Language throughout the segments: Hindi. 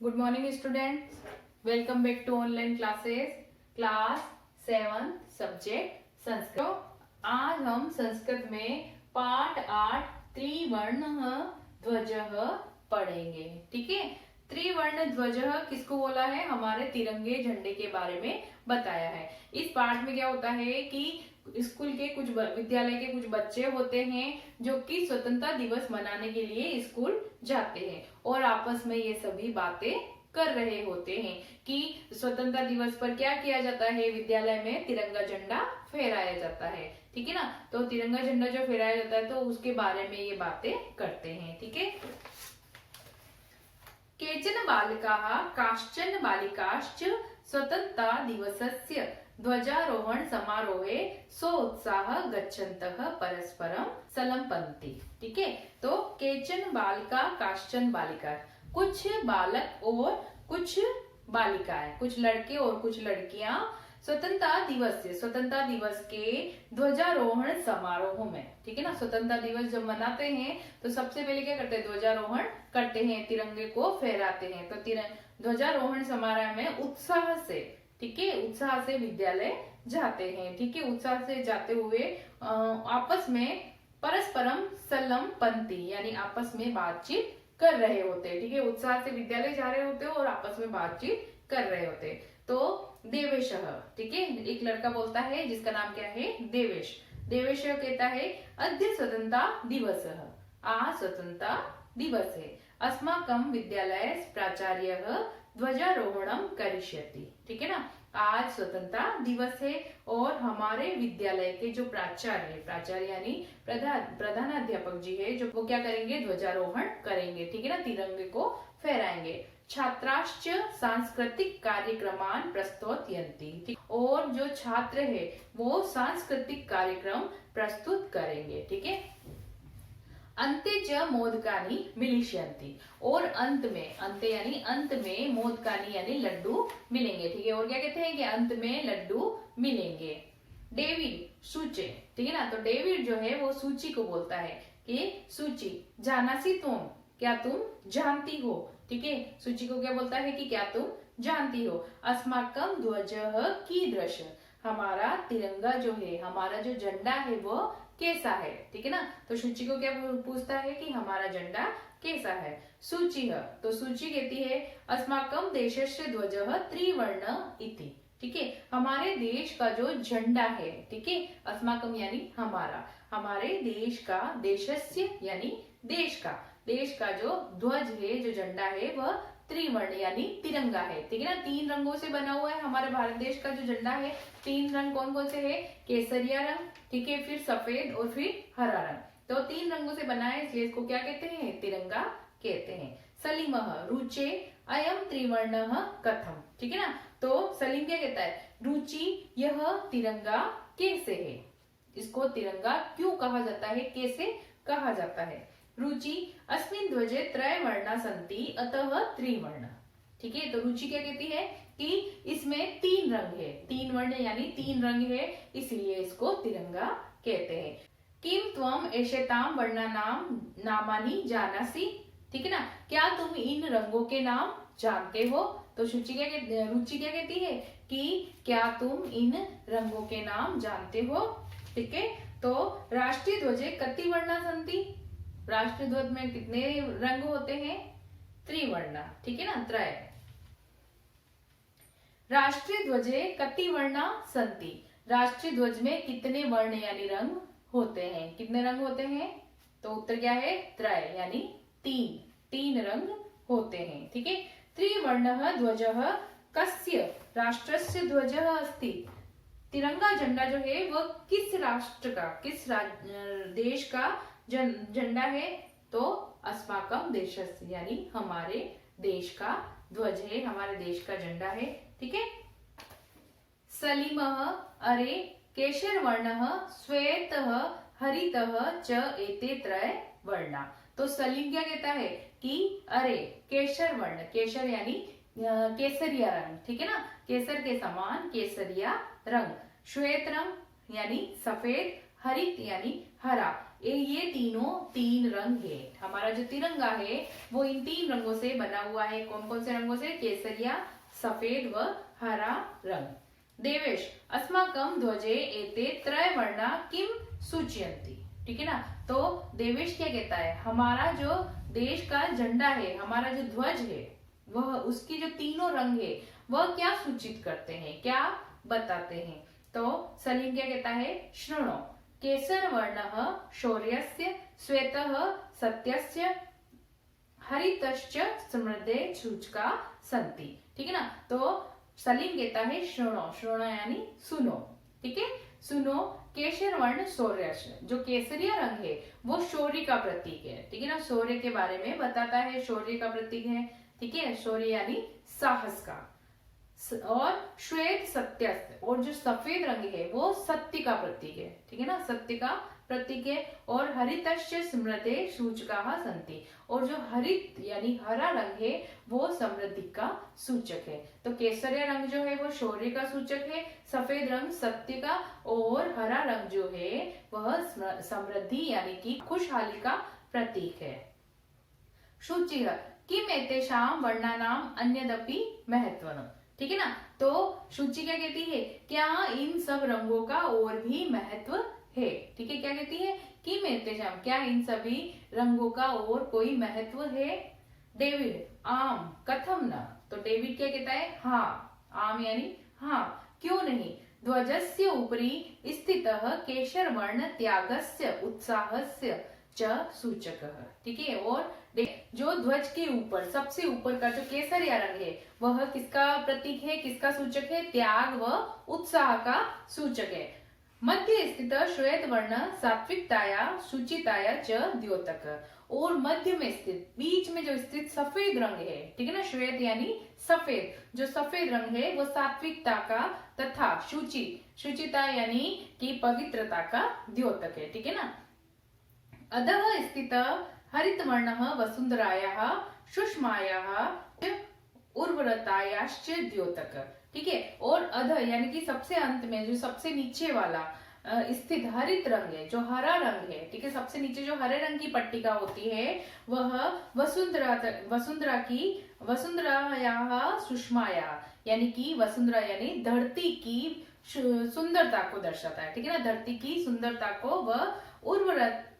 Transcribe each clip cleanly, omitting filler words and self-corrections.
Good morning students, welcome back to online classes class 7 subject Sanskrit. आज हम संस्कृत में पाठ 8 त्रिवर्ण ध्वज पढ़ेंगे। ठीक है, त्रिवर्ण ध्वज किसको बोला है? हमारे तिरंगे झंडे के बारे में बताया है। इस पाठ में क्या होता है कि स्कूल के कुछ विद्यालय के कुछ बच्चे होते हैं जो कि स्वतंत्रता दिवस मनाने के लिए स्कूल जाते हैं और आपस में ये सभी बातें कर रहे होते हैं कि स्वतंत्रता दिवस पर क्या किया जाता है। विद्यालय में तिरंगा झंडा फहराया जाता है। ठीक है ना, तो तिरंगा झंडा जो फहराया जाता है तो उसके बारे में ये बातें करते हैं। ठीक है, केचन बालिकाः काश्चन बालिकाश्च स्वतंत्रता दिवसस्य ध्वजारोहण समारोहे सोत्साह गच्छन्तः परस्परम सलंपन्ति। ठीक है, तो केचन बालिका काश्चन बालिका, कुछ बालक और कुछ बालिकाएं, कुछ लड़के और कुछ लड़कियां स्वतंत्रता दिवस के ध्वजारोहण समारोह में, ठीक है ना, स्वतंत्रता दिवस जब मनाते हैं तो सबसे पहले क्या करते हैं? ध्वजारोहण करते हैं, तिरंगे को फहराते हैं। तो ध्वजारोहण समारोह में उत्साह से, ठीक है, उत्साह से विद्यालय जाते हैं। ठीक है, उत्साह से जाते हुए आपस में परस्परम सलंपन्ति यानी आपस में बातचीत कर रहे होते हैं। ठीक है, उत्साह से विद्यालय जा रहे होते हैं और आपस में बातचीत कर रहे होते हैं। तो देवेश, ठीक है, एक लड़का बोलता है जिसका नाम क्या है? देवेश। देवेश कहता है अद्य स्वतंत्रता दिवस, आज स्वतंत्रता दिवस है। अस्माकं विद्यालय प्राचार्य ध्वजारोहणम करिष्यति। ठीक है ना, आज स्वतंत्रता दिवस है और हमारे विद्यालय के जो प्राचार्य यानी प्रधानाध्यापक जी है, जो वो क्या करेंगे? ध्वजारोहण करेंगे। ठीक है ना, तिरंगे को फहराएंगे। छात्राश्च सांस्कृतिक कार्यक्रमान प्रस्तुतयन्ति, और जो छात्र है वो सांस्कृतिक कार्यक्रम प्रस्तुत करेंगे। ठीक है, अंते च मोदकानी मिलिष्यन्ति, और अंत में मोदकानी यानी लड्डू मिलेंगे। ठीक है, और क्या कहते हैं कि अंत में लड्डू मिलेंगे। डेविड सूचे, ठीक है ना, तो डेविड जो है वो सूची को बोलता है कि सूची जानासी तुम, क्या तुम जानती हो? ठीक है, सूची को क्या बोलता है कि क्या तुम जानती हो? अस्माकं ध्वजः कीदृश, हमारा तिरंगा जो है, हमारा जो झंडा है वो कैसा है? ठीक है ना, तो सूची को क्या पूछता है कि हमारा झंडा कैसा है? सूची है, तो सूची कहती है अस्माकं देशस्य ध्वजः त्रिवर्ण इति। ठीक है, हमारे देश का जो झंडा है, ठीक है, अस्माकं यानी हमारा, हमारे देश का, देशस्य यानी देश का जो ध्वज है, जो झंडा है वह त्रिवर्ण यानी तिरंगा है। ठीक है ना, 3 रंगों से बना हुआ है हमारे भारत देश का जो झंडा है। 3 रंग कौन कौन से है? केसरिया रंग, ठीक है, फिर सफेद और फिर हरा रंग। तो 3 रंगों से बना है, इसलिए इसको क्या कहते हैं? तिरंगा कहते हैं। सलीमः रुचे अयम त्रिवर्ण कथम, ठीक है ना, तो सलीम क्या कहता है? रुचि, यह तिरंगा कैसे है? इसको तिरंगा क्यों कहा जाता है, कैसे कहा जाता है? रुचि अस्मिन् ध्वजे त्रयवर्णा सन्ति अतः त्रिवर्ण। ठीक है, तो रुचि क्या कहती है कि इसमें 3 रंग है, 3 वर्ण यानी 3 रंग है, इसलिए इसको तिरंगा कहते हैं। किम त्वम एषताम वर्णानाम नामानि जानासि, ठीक है ना, क्या तुम इन रंगों के नाम जानते हो? तो रुचि क्या कहती है कि क्या तुम इन रंगों के नाम जानते हो? ठीक है, तो राष्ट्रीय ध्वजे कति वर्णा सन्ति, राष्ट्रीय ध्वज में कितने रंग होते हैं? त्रिवर्णा, ठीक है ना, त्रय। राष्ट्रीय ध्वजे कति वर्णा सन्ति, राष्ट्रीय ध्वज में कितने वर्ण यानी रंग होते हैं? कितने रंग होते हैं? तो उत्तर क्या है? त्रय यानी 3 रंग होते हैं। ठीक है, त्रिवर्णः ध्वजः कस्य राष्ट्रस्य ध्वजः अस्ति, तिरंगा झंडा जो है वह किस राष्ट्र का, किस देश का झंडा है? तो अस्माकं देशस्य यानी हमारे देश का ध्वज है, हमारे देश का झंडा है। ठीक है, सलीमः अरे केशर वर्णः श्वेतः हरितः च एते त्रय वर्णा, तो सलीम क्या कहता है कि अरे केशर वर्ण, केशर यानी केसरिया रंग, ठीक है ना, केसर के समान केसरिया रंग, श्वेत रंग यानी सफेद, हरित यानी हरा, ये तीनों तीन रंग है। हमारा जो तिरंगा है वो इन तीन रंगों से बना हुआ है। कौन कौन से रंगों से? केसरिया, सफेद व हरा रंग। देवेश, अस्माकं ध्वजे एते त्रयवर्णा किम सूचयन्ति। ठीक है ना। तो देवेश क्या कहता है, हमारा जो देश का झंडा है, हमारा जो ध्वज है, वह उसकी जो तीनों रंग है वह क्या सूचित करते हैं, क्या बताते हैं? तो सलीम क्या कहता है, शृणो केसर वर्णः शौर्यस्य, श्वेतः सत्यस्य, हरितश्च समृद्धे सूचका संति। ठीक है ना। तो सलीम कहता है शृणो, शृणो यानी सुनो। ठीक है, सुनो केसर वर्ण शौर्य, जो केसरिया रंग है वो शौर्य का प्रतीक है। ठीक है ना, शौर्य के बारे में बताता है, शौर्य का प्रतीक है। ठीक है, शौर्य यानी साहस का। और श्वेत सत्य, और जो सफेद रंग है वो सत्य का प्रतीक है। ठीक है ना, सत्य का प्रतीक है। और हरितश्च स्मृते सूचकाः सन्ति, और जो हरित यानी हरा रंग है वो समृद्धि का सूचक है। तो केसरिया रंग जो है वो शौर्य का सूचक है, सफेद रंग सत्य का, और हरा रंग जो है वह समृद्धि यानी कि खुशहाली का प्रतीक है। शुचिः किम एतेषां वर्णानाम् अन्यदपि महत्वम्। ठीक है ना। तो शुचि क्या कहती है, क्या इन सब रंगों का और भी महत्व है। ठीक है, क्या कहती है कि मेतेशाम, क्या इन सभी रंगों का और कोई महत्व है। डेविड, आम कथम न। तो डेविड क्या कहता है, हाँ, आम यानी हाँ, क्यों नहीं। ध्वजस्य उपरि स्थितः केशर वर्ण त्यागस्य उत्साहस्य च सूचकः। ठीक है, और जो ध्वज के ऊपर सबसे ऊपर का जो केसरिया रंग है वह किसका प्रतीक है, किसका सूचक है? त्याग व उत्साह का सूचक है। मध्य स्थित श्वेत वर्ण सात्विकताया शुचिताया च द्योतक, और मध्य में स्थित, बीच में जो स्थित सफेद रंग है, ठीक है ना, श्वेत यानी सफेद, जो सफेद रंग है वो सात्विकता का तथा शुचिता यानी कि पवित्रता का द्योतक है। ठीक है ना। अधः स्थित हरित वर्णः वसुंधरायाः सुषमायाः उर्वरतायाश्च द्योतक। ठीक है, और अध यानी कि सबसे अंत में जो सबसे नीचे वाला स्थित हरित रंग है, जो हरा रंग है, ठीक है, सबसे नीचे जो हरे रंग की पट्टिका होती है वह वसुंधरायाः सुषमाया यानी कि वसुंधरा यानी धरती की सुंदरता को दर्शाता है। ठीक है ना, धरती की सुंदरता को, वह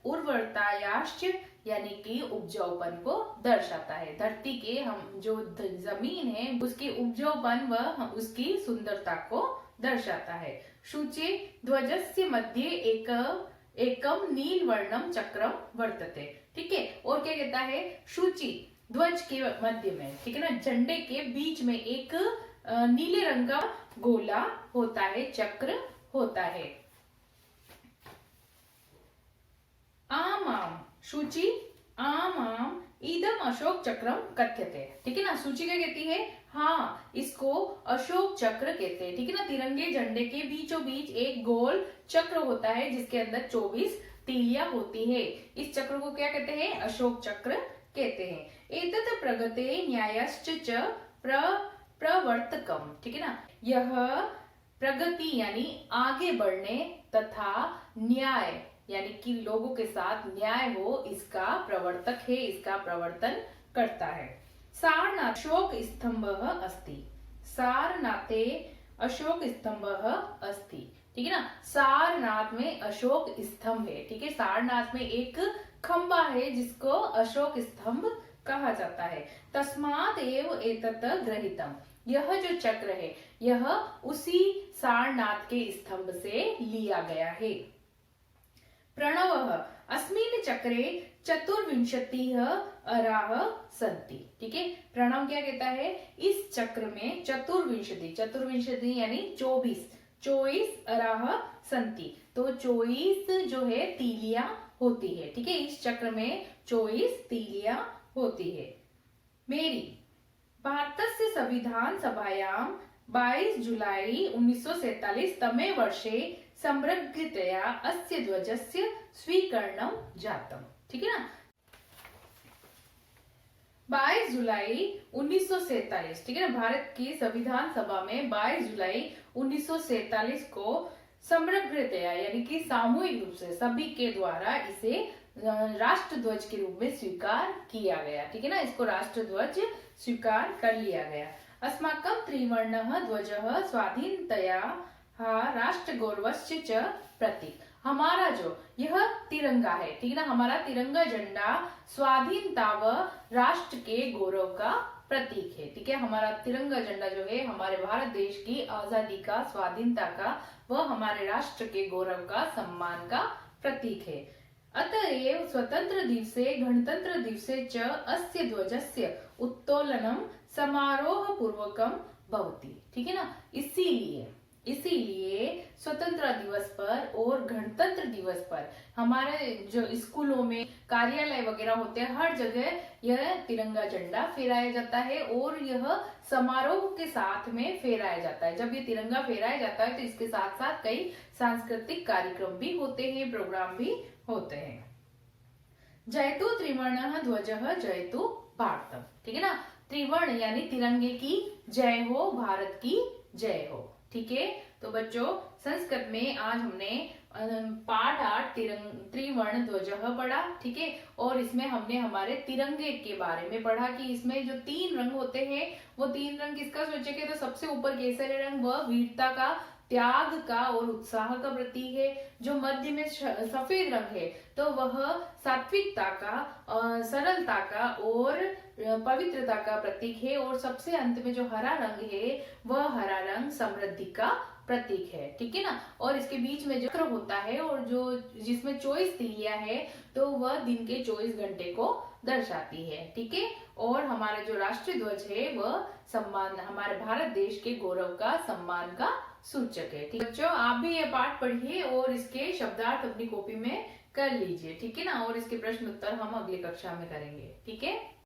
उर्वरतायाश्च यानी कि उपजाऊपन को दर्शाता है। धरती के हम जो जमीन है उसकी उपजाऊपन व उसकी सुंदरता को दर्शाता है। शुचि ध्वजस्य मध्ये एकम नील वर्णम चक्रम वर्तते। ठीक है, और क्या कहता है, शुचि ध्वज के मध्य में, ठीक है ना, झंडे के बीच में एक नीले रंग का गोला होता है, चक्र होता है। आम शुचि आम इदम अशोक चक्रम कथ्यते। ठीक है ना, सूची क्या कहती है, हाँ, इसको अशोक चक्र कहते हैं। ठीक है ना, तिरंगे झंडे के बीचों बीच एक गोल चक्र होता है जिसके अंदर 24 तीलियां होती है। इस चक्र को क्या कहते हैं, अशोक चक्र कहते हैं। एतत् प्रगते न्यायश्च च प्रवर्तकम। ठीक है ना, यह प्रगति यानी आगे बढ़ने तथा न्याय यानी कि लोगों के साथ न्याय हो, इसका प्रवर्तक है, इसका प्रवर्तन करता है। सारनाथ अशोक स्तंभः अस्ति। सारनाथे अशोक स्तंभः अस्ति। ठीक है ना, सारनाथ में अशोक स्तंभ है। ठीक है, सारनाथ में एक खंबा है जिसको अशोक स्तंभ कहा जाता है। तस्मात् एव एतत् गृहीतम्, यह जो चक्र है यह उसी सारनाथ के स्तंभ से लिया गया है। प्रणवः अस्मिन् चक्रे चतुर्विंशतिः अराः सन्ति। ठीक है, प्रणव क्या कहता है, इस चक्र में चतुर्विंशति यानी 24 अराः सन्ति, तो 24 जो है तीलियां होती है। ठीक है, इस चक्र में 24 तीलियां होती है। मेरी भारतस्य संविधान सभायां 22 जुलाई 1947 तमे वर्षे समृद्धतया अस्य ध्वजस्य स्वीकरणं जातम्। ठीक है ना, 22 जुलाई 1947, ठीक है ना, भारत की संविधान सभा में 22 जुलाई 1947 को समग्रतया यानी कि सामूहिक रूप से सभी के द्वारा इसे राष्ट्र ध्वज के रूप में स्वीकार किया गया। ठीक है ना, इसको राष्ट्र ध्वज स्वीकार कर लिया गया। अस्माकं त्रिवर्णः ध्वजः स्वाधीनतया राष्ट्र गौरवस्य च प्रतीक। हमारा जो यह तिरंगा है, ठीक है ना, हमारा तिरंगा झंडा स्वाधीनता व राष्ट्र के गौरव का प्रतीक है। ठीक है, हमारा तिरंगा झंडा जो है हमारे भारत देश की आजादी का, स्वाधीनता का व हमारे राष्ट्र के गौरव का, सम्मान का प्रतीक है। अतएव स्वतंत्र दिवसे गणतंत्र दिवसे च अस्य ध्वजस्य उत्तोलनम समारोह पूर्वकम भवति। ठीक है ना, इसीलिए स्वतंत्रता दिवस पर और गणतंत्र दिवस पर हमारे जो स्कूलों में कार्यालय वगैरह होते हैं, हर जगह यह तिरंगा झंडा फहराया जाता है और यह समारोह के साथ में फहराया जाता है। जब ये तिरंगा फहराया जाता है तो इसके साथ साथ कई सांस्कृतिक कार्यक्रम भी होते हैं, प्रोग्राम भी होते हैं। जयतु त्रिवर्णः ध्वजः जयतु भारतम। ठीक है ना, त्रिवर्ण यानी तिरंगे की जय हो, भारत की जय हो। ठीक है, तो बच्चों संस्कृत में आज हमने पाठ 8 त्रिवर्ण ध्वजः पढ़ा। ठीक है, और इसमें हमने हमारे तिरंगे के बारे में पढ़ा कि इसमें जो 3 रंग होते हैं वो 3 रंग किसका सोचेंगे तो सबसे ऊपर केसरी रंग वह वीरता का, त्याग का और उत्साह का प्रतीक है। जो मध्य में सफेद रंग है तो वह सात्विकता का, सरलता का और पवित्रता का प्रतीक है। और सबसे अंत में जो हरा रंग है वह हरा रंग समृद्धि का प्रतीक है। ठीक है ना, और इसके बीच में जो चक्र होता है और जो जिसमें 24 तिलियां है तो वह दिन के 24 घंटे को दर्शाती है। ठीक है, और हमारा जो राष्ट्रीय ध्वज है वह सम्मान, हमारे भारत देश के गौरव का, सम्मान का सूचक है। ठीक है बच्चों, आप भी ये पाठ पढ़िए और इसके शब्दार्थ अपनी कॉपी में कर लीजिए। ठीक है ना, और इसके प्रश्न उत्तर हम अगली कक्षा में करेंगे। ठीक है।